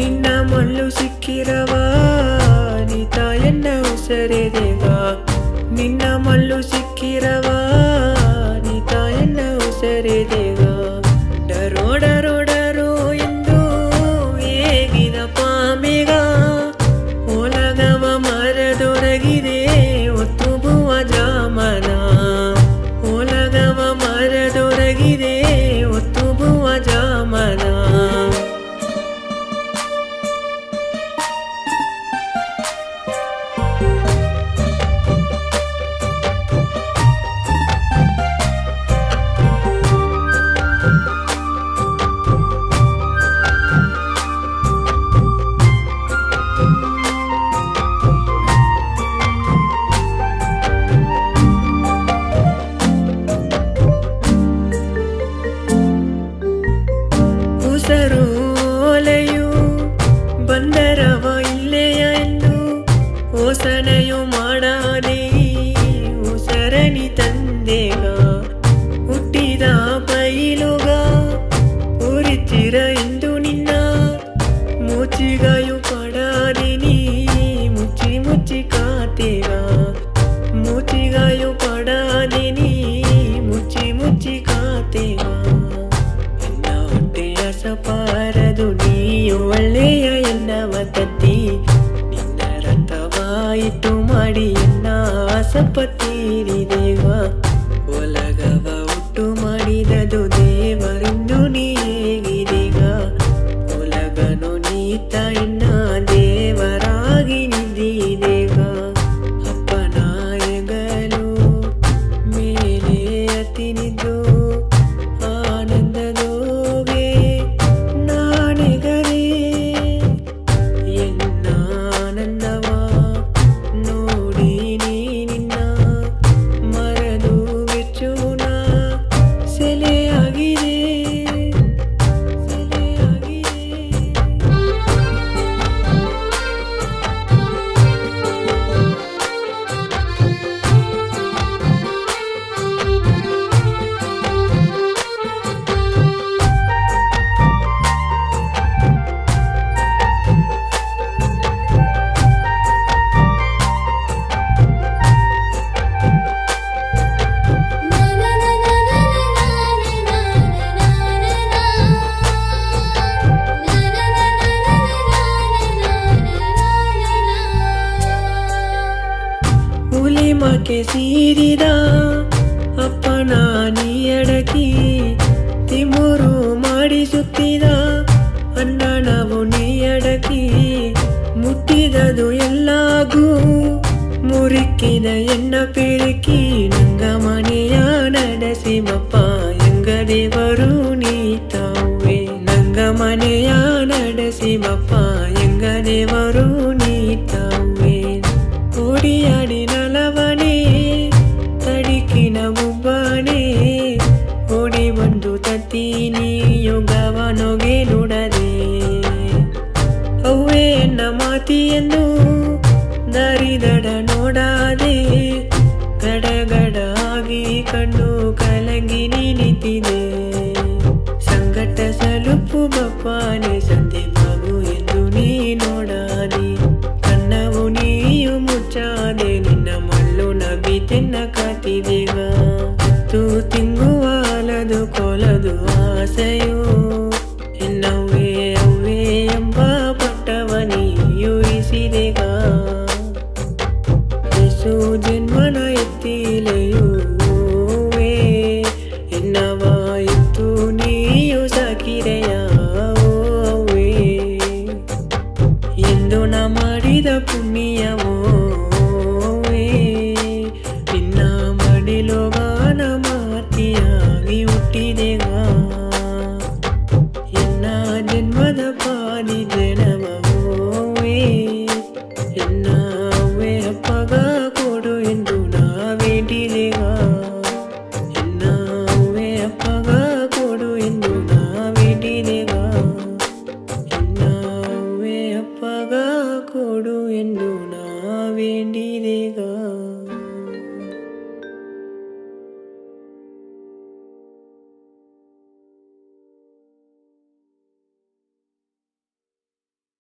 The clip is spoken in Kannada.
ನಿನ್ನ ಮಳ್ಳು ಸಿಕ್ಕಿರವ ನೀತ ಎನ್ನ ಉಸರೆದೆಗ ನಿನ್ನ ಮಳ್ಳು ಸಿಕ್ಕಿರವ ನೀತ ಎನ್ನ ಉಸರೆದೆಗ ಡರೋ ಡರೋ ಡರೋ ಎಂದು ಹೇಗಿದ ಪಾಮೆಗ ಒಲಗವ ಮರದೊರಗಿದೆ ಒತ್ತುಬುವ ಜಾಮನ ಒಲಗವ ಮರದೊರಗಿದೆ ಒತ್ತುಬುವ ಜಾಮನ ಉಸರೋಲೆಯು ಬಂದರವ ಇಲ್ಲೆಯ ಎಂದು ಓಸನೆಯು ಮಾಡಾದೆ ಉಸರನಿ ತಂದೆಗ ಹುಟ್ಟಿದ ಬೈಲುಗ ಉರಿತಿರ ಎಂದು ನಿನ್ನ ಮುಚ್ಚಿಗಾಯು ಪಡಾದಿನಿ ಮುಚ್ಚಿ ಮುಚ್ಚಿ ಕಾತೆಗ ಮುಚ್ಚಿಗಾಯು ಪಡಾದಿನಿ ಮುಚ್ಚಿ ಮುಚ್ಚಿ ಕಾತೆಗ ಸಪಾರದು ನೀಯು ಒಳ್ಳೆಯ ಎನ್ನವ ತತ್ತಿ ನಿನ್ನ ರಥವಾಯಿತು ಮಾಡಿ ಎನ್ನ ಆಸಪತ್ತೀರಿದೇವ ಒಲಗವ ಹುಟ್ಟು ಮಾಡಿದದು ದೇವರೆಂದು ನೀ ಹೇಗಿದೀಗ ಒಲಗನು ನೀತ ಎನ್ನ ದೇವರಾಗಿ ನಿಂದಿದೀಗ ಅಪ್ಪನ ಹೆಗಲು ಮೇಲೆ ಅತಿನಿದ್ದು ಹುಲಿಮಕ್ಕೆ ಸೀರಿದ ಅಪ್ಪನ ನೀಯಡಕಿ ತಿಮುರು ಮಾಡಿಸುತ್ತಿದ ಅನ್ನಣವು ನೀಯಡಕಿ ಮುಟ್ಟಿದದು ಎಲ್ಲಾಗೂ ಮುರಿಕಿದ ಎನ್ನ ಪಿಳುಕಿ ನಂಗ ಮನೆಯ ನಡೆಸಿ ಬಪ್ಪ ಎಂಗ ದೇವರು ನೀತಾವೆ ನಂಗ ಮನೆಯ ನಡೆಸಿ ಬಪ್ಪ ಎಂಗ ದೇವರು ನೀತಾವೆ ಓಡಿಯಾಡಿ ನಲವನೇ ತಡಿಕಿನ ಬುಬ್ಬನೇ ಓಡಿ ಬಂದು ತತ್ತೀನಿ ಯೋಗವನೊಗೆ ನುಡದೆ ಅವ್ವೇ ಎನ್ನ ಮಾತಿಯನ್ನು ದಾರಿದಡ ನೋಡಾದೆ ಗಡಗಡ ಆಗಿ ಕಣ್ಣು ಕಲಂಗಿ ನಿಂತಿದೆ ಸಂಕಟ ಸಲುಪು ಬಪ್ಪನೆ ಸಂದೆ ಬಾಬು ಎಂದು ನೀ ನೋಡಾದೆ ಕಣ್ಣವು ನೀಯು ಮುಚ್ಚಾದೆ ನಿನ್ನ ಮಳ್ಳು ನಬಿತೆನ್ನ ಕಾತಿದೆಗ ಹತ್ತು ತಿಂಗುವಾಲದು ಕೊಲದು ಆಸೆಯು ಎನ್ನವೇ ಅವ್ವೇ ಎಂಬ ಪಟ್ಟವ ನೀಯು ಇಸಿದೆಗ ಯೇಸು ಜನ್ಮನ ಎತ್ತಿಲೆಯೂ ಎನ್ನವ ಎತ್ತು ನೀಯು ಸಾಕಿರೆಯ ಎಂದು ನಾ ಮಾಡಿದ ಪುಣ್ಯವೋ ನಿನ್ನ ಮಡಿಲೋಗಾನ ಮಾತಿಯಾಗಿ ಹುಟ್ಟಿದೆಗ ಎನ್ನ ಜನ್ಮದ ಪಾಲಿದೆ